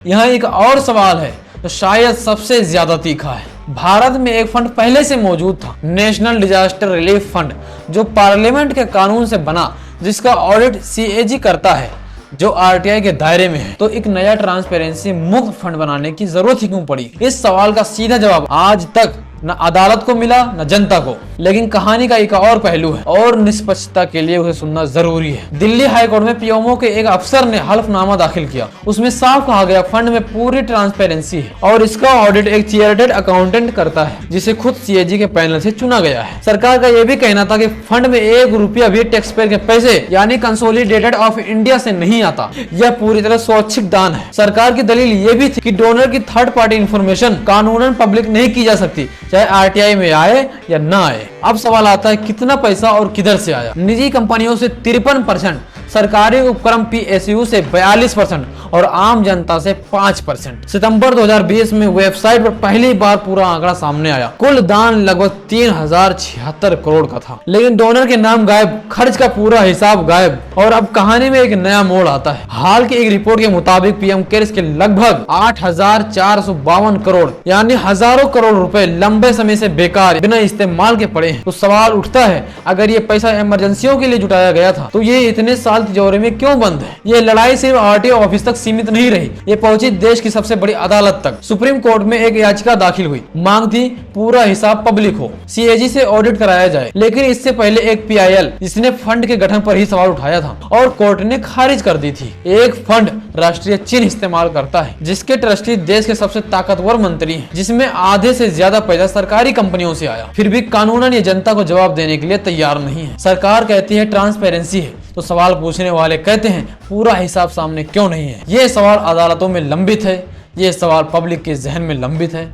यहाँ एक और सवाल है जो शायद सबसे ज्यादा तीखा है। भारत में एक फंड पहले से मौजूद था, नेशनल डिजास्टर रिलीफ फंड, जो पार्लियामेंट के कानून से बना, जिसका ऑडिट सीएजी करता है, जो आरटीआई के दायरे में है। तो एक नया ट्रांसपेरेंसी मुक्त फंड बनाने की जरूरत ही क्यों पड़ी? इस सवाल का सीधा जवाब आज तक न अदालत को मिला न जनता को। लेकिन कहानी का एक और पहलू है और निष्पक्षता के लिए उसे सुनना जरूरी है। दिल्ली हाईकोर्ट में पीएमओ के एक अफसर ने हल्फनामा दाखिल किया। उसमें साफ कहा गया फंड में पूरी ट्रांसपेरेंसी है और इसका ऑडिट एक चार्टर्ड अकाउंटेंट करता है, जिसे खुद सीएजी के पैनल से चुना गया है। सरकार का यह भी कहना था कि फंड में 1 रुपया भी टैक्स पेयर के पैसे यानी कंसोलिडेटेड ऑफ इंडिया से नहीं आता। यह पूरी तरह स्वैच्छिक दान है। सरकार की दलील ये भी थी कि डोनर की थर्ड पार्टी इंफॉर्मेशन कानूनन पब्लिक नहीं की जा सकती, चाहे आरटीआई में आए या ना आए। अब सवाल आता है कितना पैसा और किधर से आया? निजी कंपनियों से 53%, सरकारी उपक्रम पीएसयू से 42% और आम जनता से 5%। सितंबर 2020 में वेबसाइट पर पहली बार पूरा आंकड़ा सामने आया। कुल दान लगभग 3076 करोड़ का था, लेकिन डोनर के नाम गायब, खर्च का पूरा हिसाब गायब। और अब कहानी में एक नया मोड़ आता है। हाल की एक रिपोर्ट के मुताबिक पीएम केयर्स के लगभग 8452 करोड़ यानी हजारों करोड़ रुपए लंबे समय से बेकार बिना इस्तेमाल के पड़े हैं। तो सवाल उठता है, अगर ये पैसा इमरजेंसियों के लिए जुटाया गया था तो ये इतने साल तिजोरी में क्यों बंद है? ये लड़ाई सिर्फ आरटीओ ऑफिस तक सीमित नहीं रही, ये पहुंची देश की सबसे बड़ी अदालत तक। सुप्रीम कोर्ट में एक याचिका दाखिल हुई, मांग थी पूरा हिसाब पब्लिक हो, सीएजी से ऑडिट कराया जाए। लेकिन इससे पहले एक पीआईएल जिसने फंड के गठन पर ही सवाल उठाया था और कोर्ट ने खारिज कर दी थी। एक फंड राष्ट्रीय चिन्ह इस्तेमाल करता है, जिसके ट्रस्टी देश के सबसे ताकतवर मंत्री हैं, जिसमें आधे से ज्यादा पैसा सरकारी कंपनियों से आया। फिर भी कानूनन ये जनता को जवाब देने के लिए तैयार नहीं है। सरकार कहती है ट्रांसपेरेंसी है, तो सवाल पूछने वाले कहते हैं पूरा हिसाब सामने क्यों नहीं है? ये सवाल अदालतों में लंबित है, ये सवाल पब्लिक के जहन में लंबित है।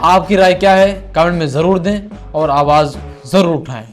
आपकी राय क्या है? कमेंट में जरूर दें और आवाज जरूर उठाएं।